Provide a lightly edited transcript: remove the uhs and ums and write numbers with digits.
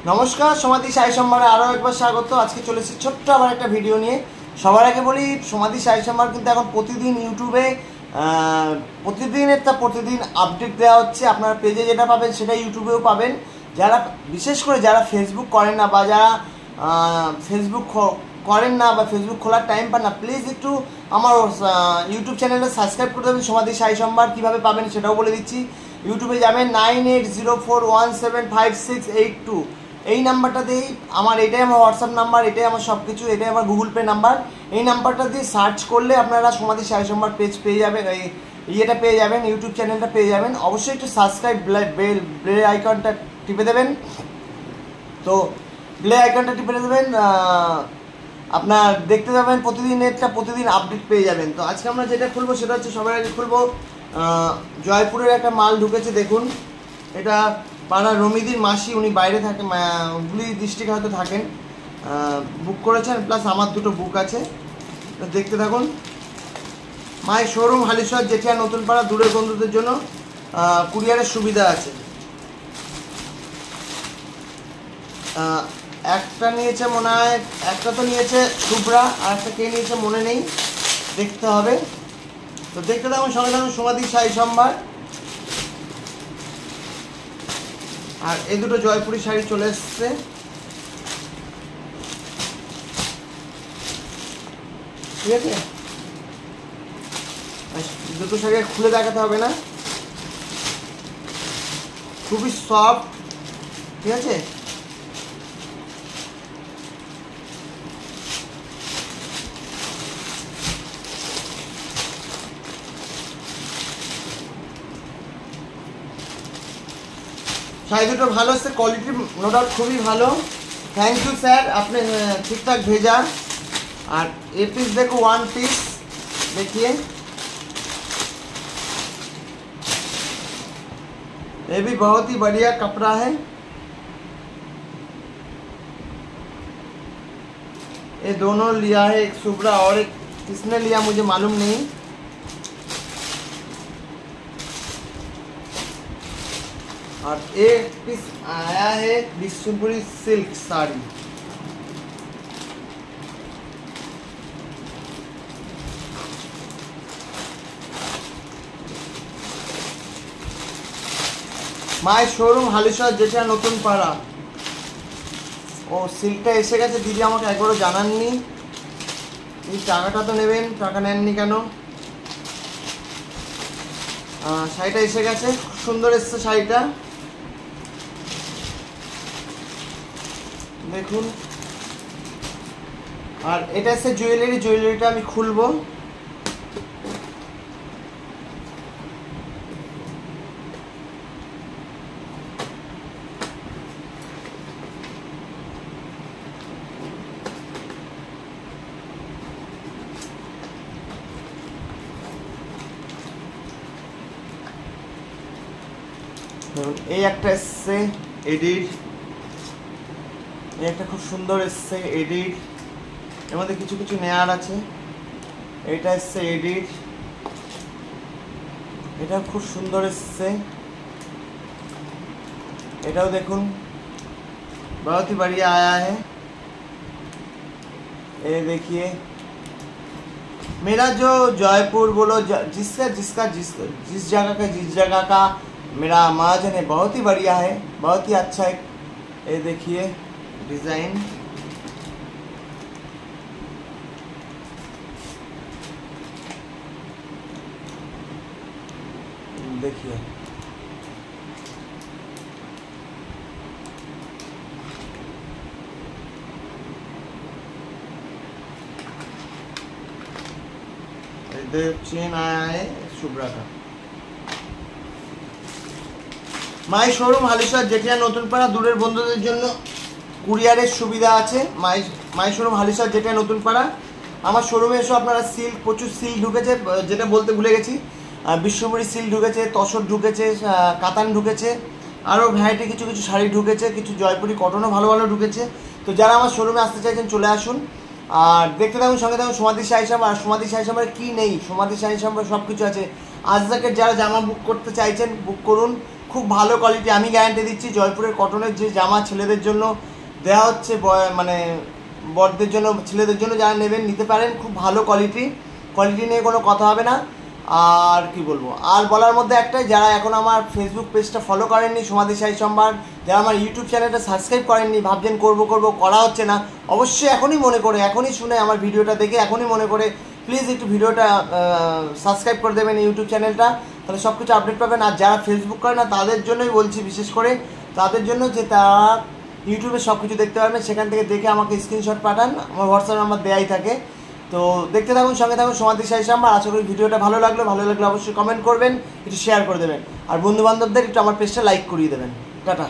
নমস্কার, সমাধি সাই সম্ভারে আরও একবার স্বাগত। আজকে চলেছি ছোট্ট আবার একটা ভিডিও নিয়ে। সবার আগে বলি, সমাধি সাই সম্ভার কিন্তু এখন প্রতিদিন ইউটিউবে প্রতিদিন আপডেট দেওয়া হচ্ছে। আপনার পেজে যেটা পাবেন সেটা ইউটিউবেও পাবেন। যারা বিশেষ করে যারা ফেসবুক করেন না বা যারা ফেসবুক করেন না বা ফেসবুক খোলার টাইম পান না, প্লিজ একটু আমার ইউটিউব চ্যানেলটা সাবস্ক্রাইব করে দেবেন। সমাধি সাই সম্ভার কীভাবে পাবেন সেটাও বলে দিচ্ছি। ইউটিউবে যাবেন 9804175682, এই নাম্বারটা দিয়েই এটাই আমার হোয়াটসঅ্যাপ নাম্বার, এটাই আমার সব কিছু, এটাই আমার গুগল পে নাম্বার। এই নাম্বারটা দিয়ে সার্চ করলে আপনারা সমাধি সাই সম্ভার পেজ পেয়ে যাবেন, ইয়েটা পেয়ে যাবেন, ইউটিউব চ্যানেলটা পেয়ে যাবেন। অবশ্যই একটু সাবস্ক্রাইব বেল আইকনটা টিপে দেবেন। তো বেল আইকনটা টিপে দেবেন, আপনার দেখতে যাবেন প্রতিদিন আপডেট পেয়ে যাবেন। তো আজকে আমরা যেটা খুলবো সেটা হচ্ছে, সবার আগে খুলবো জয়পুরের একটা মাল ঢুকেছে। দেখুন, এটা পাড়া রমিদির মাসি, উনি বাইরে থাকেন, হুগলি ডিস্ট্রিক্টে হয়তো থাকেন, বুক করেছেন, প্লাস আমার দুটো বুক আছে। তো দেখতে থাকুন। মাই শোরুম হালিশহর জেঠিয়া নতুন পাড়া, দূরের বন্ধুদের জন্য কুরিয়ারের সুবিধা আছে। একটা নিয়েছে মনে হয়, একটা তো নিয়েছে শুভ্রা, আর একটা কে নিয়েছে মনে নেই, দেখতে হবে। তো দেখতে থাকুন, সঙ্গে থাকুন সমাধি সাই সম্ভার। আর এই দুটো জয়পুরি শাড়ি চলে এসছে। ঠিক আছে, দুটো শাড়ি খুলে দেখাতে হবে না, খুবই সফট। ঠিক আছে, শাড়ি দুটো ভালো এসছে, কোয়ালিটি নো ডাউট খুবই ভালো। থ্যাংক ইউ স্যার, আপনি ঠিকঠাক भेजा। আর এ পিস देखो, वन पीस देखिए, ये भी बहुत ही बढ़िया कपड़ा है। ये दोनों लिया है, एक शुभ्रा और एक किसने लिया मुझे मालूम नहीं। और एक पीस आया है बिशुपुरी सिल्क साड़ी। মাই শোরুম হালিশহর জেঠিয়া নতুন পাড়া। ও সিল্কটা এসে গেছে, দিদি আমাকে একবারও জানাননি। এই টাকাটা তো নেবেন, টাকা নেননি কেন? শাড়িটা এসে গেছে, খুব সুন্দর এসছে শাড়িটা, দেখুন। আর এটা এসছে জুয়েলারিটা আমি খুলবো। এই একটা এসছে এডিট, এই একটা খুব সুন্দর এসছে এডিট, এর মধ্যে কিছু কিছু নেয়ার আছে। এটা এসছে এডিট, এটা খুব সুন্দর এসছে, এটাও দেখুন, बहुत ही बढ़िया आया है। ये देखिए, मेरा जो जयपुर बोलो, जिस जगह का मेरा महाजन है, बहुत ही बढ़िया है, बहुत ही अच्छा है। ये देखिए डिज़ाइन, देखिए इधर चेन आया है शुभ्रा का। মাই শোরুম হালিশহর জেঠিয়া নতুন পাড়া, দূরের বন্ধুদের জন্য কুরিয়ারের সুবিধা আছে। মাই শোরুম হালিশহর জেঠিয়া নতুন পাড়া। আমার শোরুমে এসে আপনারা সিল্ক, প্রচুর সিল্ক ঢুকেছে, যেটা বলতে ভুলে গেছি, বিশ্বমুড়ি সিল্ক ঢুকেছে, তসর ঢুকেছে, কাতান ঢুকেছে, আরও ভ্যারাইটি কিছু কিছু শাড়ি ঢুকেছে, কিছু জয়পুরি কটনও ভালো ভালো ঢুকেছে। তো যারা আমার শোরুমে আসতে চাইছেন চলে আসুন। আর দেখতে থাকুন, সঙ্গে থাকুন সমাধি সাই সম্ভার। আর সমাধি সাই সম্ভারে কী নেই, সমাধি সাই সম্ভার সব কিছু আছে। আজরাকের যারা জামা বুক করতে চাইছেন বুক করুন, খুব ভালো কোয়ালিটি, আমি গ্যারান্টি দিচ্ছি। জয়পুরের কটনের যে জামা ছেলেদের জন্য দেওয়া হচ্ছে, মানে বড়দের জন্য, ছেলেদের জন্য যারা নেবেন নিতে পারেন, খুব ভালো কোয়ালিটি নিয়ে কোনো কথা হবে না। আর কি বলবো, আর বলার মধ্যে একটাই, যারা এখন আমার ফেসবুক পেজটা ফলো করেননি সমাধি শাড়ি সম্ভার, যারা আমার ইউটিউব চ্যানেলটা সাবস্ক্রাইব করেননি, ভাবছেন করবো করা হচ্ছে না, অবশ্যই এখনই মনে করে, এখনই শুনে আমার ভিডিওটা দেখে এখনই মনে করে প্লিজ একটু ভিডিওটা সাবস্ক্রাইব করে দেবেন ইউটিউব চ্যানেলটা, তাহলে সব কিছু আপডেট পাবেন। আর যারা ফেসবুক করে না তাদের জন্যই বলছি, বিশেষ করে তাদের জন্য, যে তারা ইউটিউবে সব কিছু দেখতে পারবেন, সেখান থেকে দেখে আমাকে স্ক্রিনশট পাঠান, আমার হোয়াটসঅ্যাপ নাম্বার দেওয়াই থাকে। তো দেখতে থাকুন, সঙ্গে থাকুন সমাধি শাড়ি সম্ভার। আশা করি ভিডিওটা ভালো লাগলে অবশ্যই কমেন্ট করবেন, একটু শেয়ার করে দেবেন, আর বন্ধুবান্ধবদের একটু আমার পেজটা লাইক করিয়ে দেবেন। টাটা।